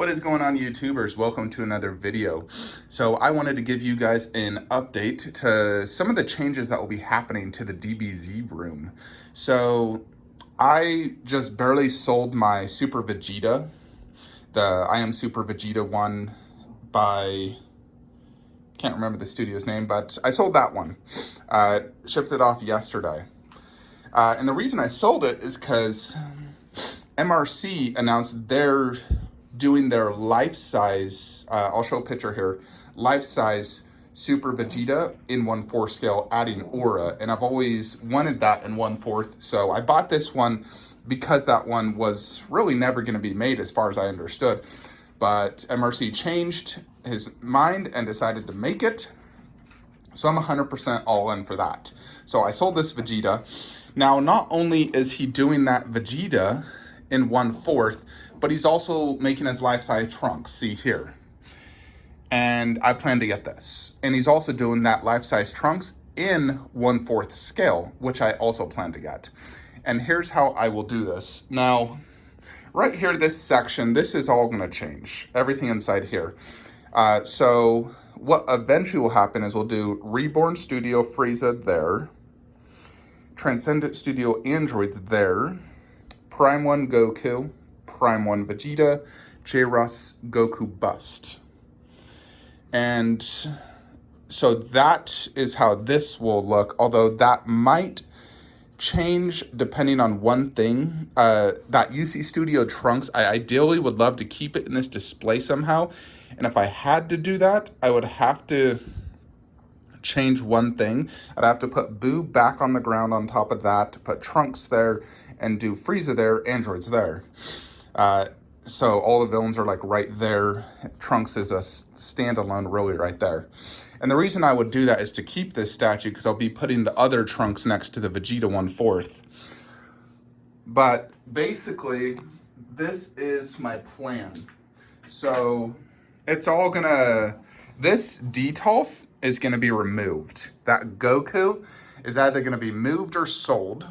What is going on, YouTubers? Welcome to another video. So I wanted to give you guys an update to some of the changes that will be happening to the DBZ room. So I just barely sold my Super Vegeta, the I Am Super Vegeta one by, can't remember the studio's name, but I sold that one. Shipped it off yesterday. And the reason I sold it is because MRC announced they're doing their life-size, I'll show a picture here, life-size Super Vegeta in 1/4 scale, adding Aura, and I've always wanted that in 1/4, so I bought this one because that one was really never going to be made as far as I understood, but MRC changed his mind and decided to make it, so I'm 100% all in for that. So I sold this Vegeta. Now, not only is he doing that Vegeta in 1/4, but he's also making his life-size Trunks, see here. And I plan to get this. And he's also doing that life-size Trunks in 1/4 scale, which I also plan to get. And here's how I will do this. Now, right here, this section, this is all gonna change. Everything inside here. So what eventually will happen is we'll do Reborn Studio Frieza there, Transcendent Studio Androids there, Prime 1 Goku, Prime 1 Vegeta, J-Russ Goku Bust. And so that is how this will look, although that might change depending on one thing. That UC Studio Trunks, I ideally would love to keep it in this display somehow. And if I had to do that, I would have to change one thing. I'd have to put Boo back on the ground on top of that, put Trunks there, and do Frieza there, Androids there. So all the villains are like right there. Trunks is a standalone really right there. And the reason I would do that is to keep this statue because I'll be putting the other Trunks next to the Vegeta 1/4. But basically, this is my plan. So it's all gonna, this Detolf is gonna be removed. That Goku is either gonna be moved or sold.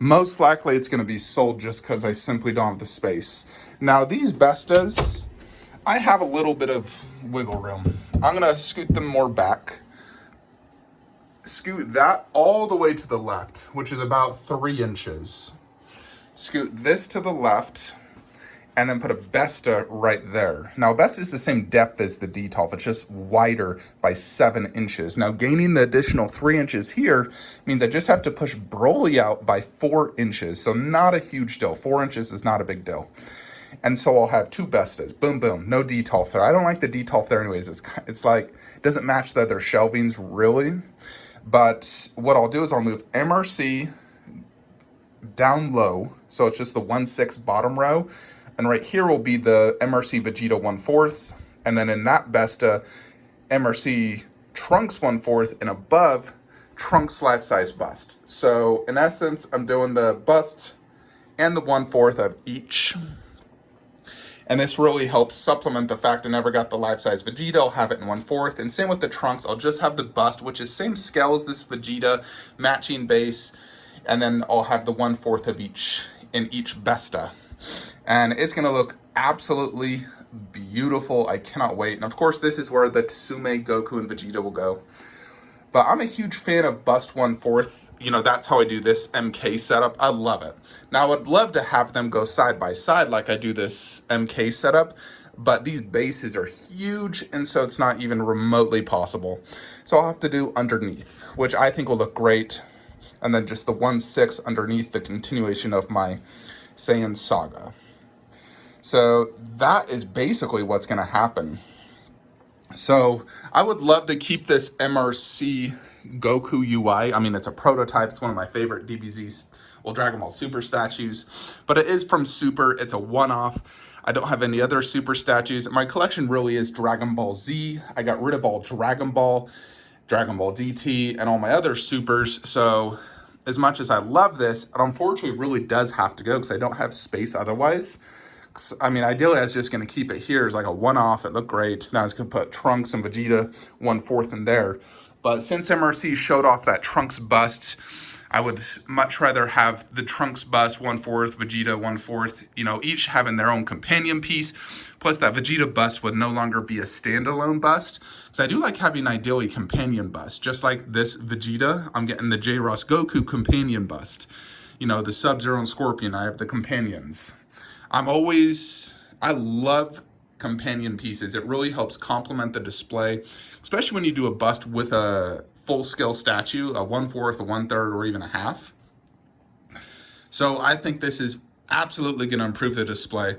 Most likely it's going to be sold just because I simply don't have the space. Now these Bestas, I have a little bit of wiggle room. I'm going to scoot them more back. Scoot that all the way to the left, which is about 3 inches. Scoot this to the left, and then put a Besta right there. Now, Besta is the same depth as the Detolf. It's just wider by 7 inches. Now, gaining the additional 3 inches here means I just have to push Broly out by 4 inches. So not a huge deal. 4 inches is not a big deal. And so I'll have 2 Bestas. Boom, boom. No Detolf there. I don't like the Detolf there anyways. It's like, it doesn't match the other shelvings really. But what I'll do is I'll move MRC down low. So it's just the 1/6 bottom row. And right here will be the MRC Vegeta 1/4, and then in that Besta, MRC Trunks 1/4, and above, Trunks life-size bust. So in essence, I'm doing the bust and the 1/4 of each. And this really helps supplement the fact I never got the life-size Vegeta. I'll have it in 1/4. And same with the Trunks, I'll just have the bust, which is same scale as this Vegeta, matching base. And then I'll have the 1/4 of each in each Besta. And it's going to look absolutely beautiful. I cannot wait. And of course, this is where the Tsume, Goku, and Vegeta will go. But I'm a huge fan of Bust 1/4. You know, that's how I do this MK setup. I love it. Now, I would love to have them go side by side like I do this MK setup. But these bases are huge, and so it's not even remotely possible. So I'll have to do underneath, which I think will look great. And then just the 1/6 underneath, the continuation of my Saiyan saga. So that is basically what's going to happen. So I would love to keep this MRC Goku UI. I mean, it's a prototype. It's one of my favorite DBZ, well, Dragon Ball Super statues. But it is from Super. It's a one-off. I don't have any other Super statues. My collection really is Dragon Ball Z. I got rid of all Dragon Ball DT, and all my other Supers. So as much as I love this, it unfortunately really does have to go because I don't have space otherwise. I mean, ideally, I was just going to keep it here as like a one-off. It looked great. Now I was going to put Trunks and Vegeta 1/4 in there. But since MRC showed off that Trunks bust, I would much rather have the Trunks bust 1/4, Vegeta 1/4, each having their own companion piece. Plus that Vegeta bust would no longer be a standalone bust. Because I do like having ideally companion bust. Just like this Vegeta, I'm getting the J. Ross Goku companion bust. The Sub-Zero and Scorpion, I have the companions. I love companion pieces. It really helps complement the display, especially when you do a bust with a full-scale statue, a 1/4, a 1/3, or even a half. So I think this is absolutely going to improve the display.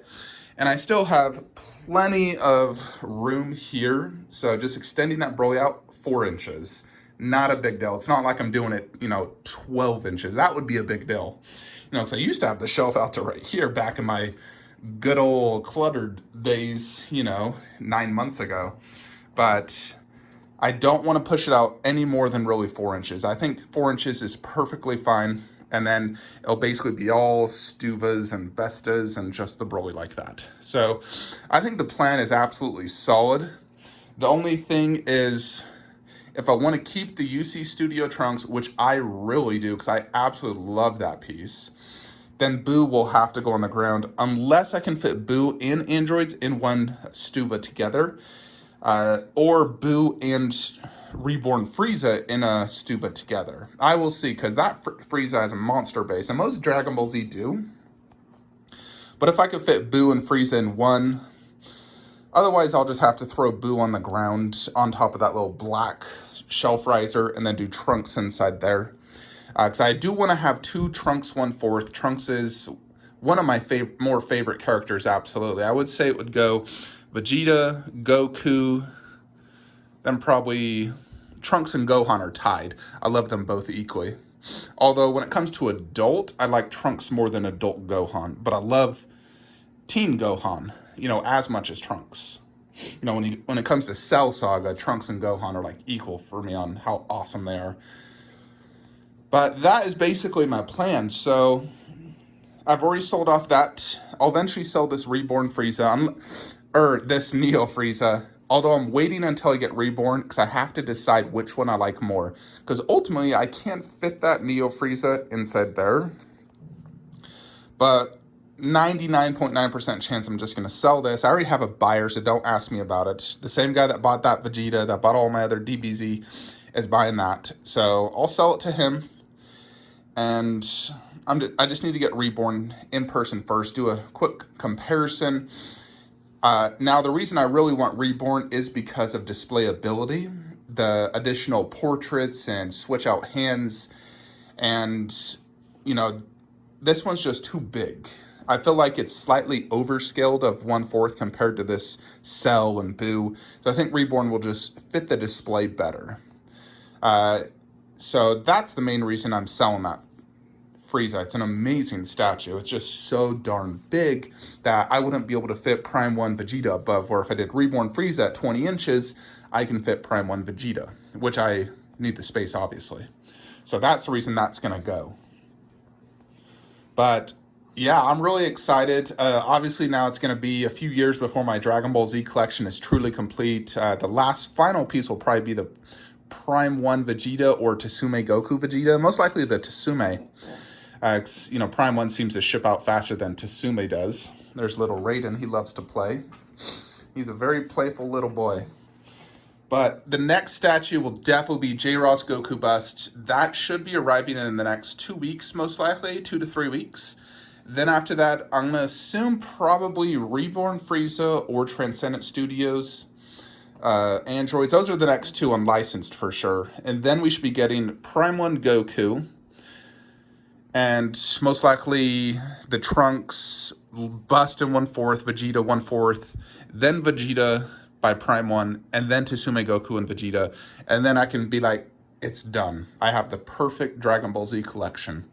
And I still have plenty of room here. So just extending that Broly out 4 inches. Not a big deal. It's not like I'm doing it, 12 inches. That would be a big deal. Because I used to have the shelf out to right here back in my good old cluttered days, 9 months ago. But I don't want to push it out any more than really 4 inches. I think 4 inches is perfectly fine. And then it'll basically be all Stuvas and Bestas and just the Broly like that. So I think the plan is absolutely solid. The only thing is, if I want to keep the UC Studio Trunks, which I really do because I absolutely love that piece, then Boo will have to go on the ground unless I can fit Boo and Androids in one Stuva together, or Boo and Reborn Frieza in a Stuva together. I will see, because that Frieza has a monster base, and most Dragon Ball Z do. But if I could fit Boo and Frieza in one, otherwise I'll just have to throw Boo on the ground on top of that little black shelf riser and then do Trunks inside there. Because I do want to have 2 Trunks 1/4. Trunks is one of my more favorite characters, absolutely. I would say it would go Vegeta, Goku, then probably Trunks and Gohan are tied. I love them both equally. Although when it comes to adult, I like Trunks more than adult Gohan. But I love teen Gohan, as much as Trunks. When it comes to Cell Saga, Trunks and Gohan are like equal for me on how awesome they are. But that is basically my plan. So I've already sold off that. I'll eventually sell this Reborn Frieza, this Neo Frieza. Although I'm waiting until I get Reborn because I have to decide which one I like more. Because ultimately I can't fit that Neo Frieza inside there. But 99.9% chance I'm just going to sell this. I already have a buyer, so don't ask me about it. The same guy that bought that Vegeta, that bought all my other DBZ, is buying that. So I'll sell it to him. And I just need to get Reborn in person first, do a quick comparison. Now, the reason I really want Reborn is because of displayability, the additional portraits and switch out hands. And, this one's just too big. I feel like it's slightly overscaled of 1/4 compared to this Cell and Boo. So I think Reborn will just fit the display better. So that's the main reason I'm selling that Frieza. It's an amazing statue. It's just so darn big that I wouldn't be able to fit Prime 1 Vegeta above, where if I did Reborn Frieza at 20 inches, I can fit Prime 1 Vegeta, which I need the space, obviously. So that's the reason that's going to go. But yeah, I'm really excited. Obviously, now it's going to be a few years before my Dragon Ball Z collection is truly complete. The last final piece will probably be the Prime 1 Vegeta or Tsume Goku Vegeta. Most likely the Tsume. Prime 1 seems to ship out faster than Tsume does. There's little Raiden. He loves to play. He's a very playful little boy. But the next statue will definitely be J. Ross Goku bust. That should be arriving in the next 2 weeks, most likely, 2 to 3 weeks. Then after that, I'm going to assume probably Reborn Frieza or Transcendent Studios Androids. Those are the next 2 unlicensed for sure. And then we should be getting Prime 1 Goku. And most likely the Trunks bust in 1/4, Vegeta 1/4, then Vegeta by Prime 1, and then Tsume Goku and Vegeta. And then I can be like, it's done. I have the perfect Dragon Ball Z collection.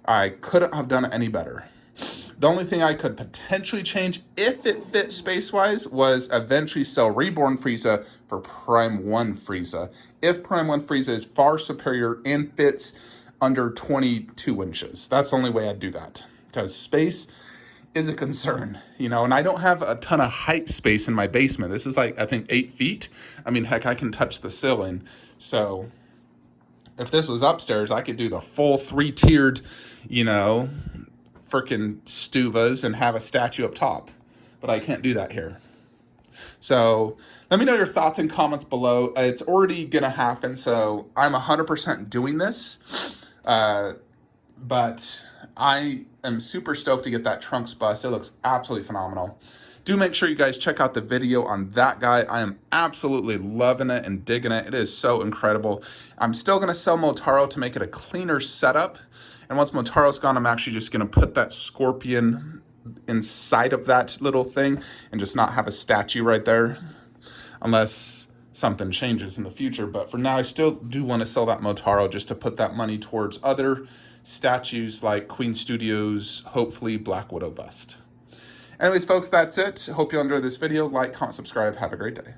I couldn't have done it any better. The only thing I could potentially change, if it fit space-wise, was eventually sell Reborn Frieza for Prime 1 Frieza. If Prime 1 Frieza is far superior and fits under 22 inches. That's the only way I'd do that. Because space is a concern, and I don't have a ton of height space in my basement. This is like, I think, 8 feet. I mean, heck, I can touch the ceiling. So If this was upstairs, I could do the full 3-tiered, you know, freaking stuvas and have a statue up top. But I can't do that here. So let me know your thoughts and comments below. It's already going to happen, so I'm 100% doing this. But I am super stoked to get that trunks bust. It looks absolutely phenomenal. Do make sure you guys check out the video on that guy. I am absolutely loving it and digging it. It is so incredible. I'm still going to sell Motaro to make it a cleaner setup. And once Motaro's gone, I'm actually just going to put that scorpion inside of that little thing and just not have a statue right there. Unless something changes in the future. But for now, I still do want to sell that Motaro just to put that money towards other statues like Queen Studios, hopefully Black Widow bust. Anyways, folks, that's it. Hope you enjoyed this video. Like, comment, subscribe. Have a great day.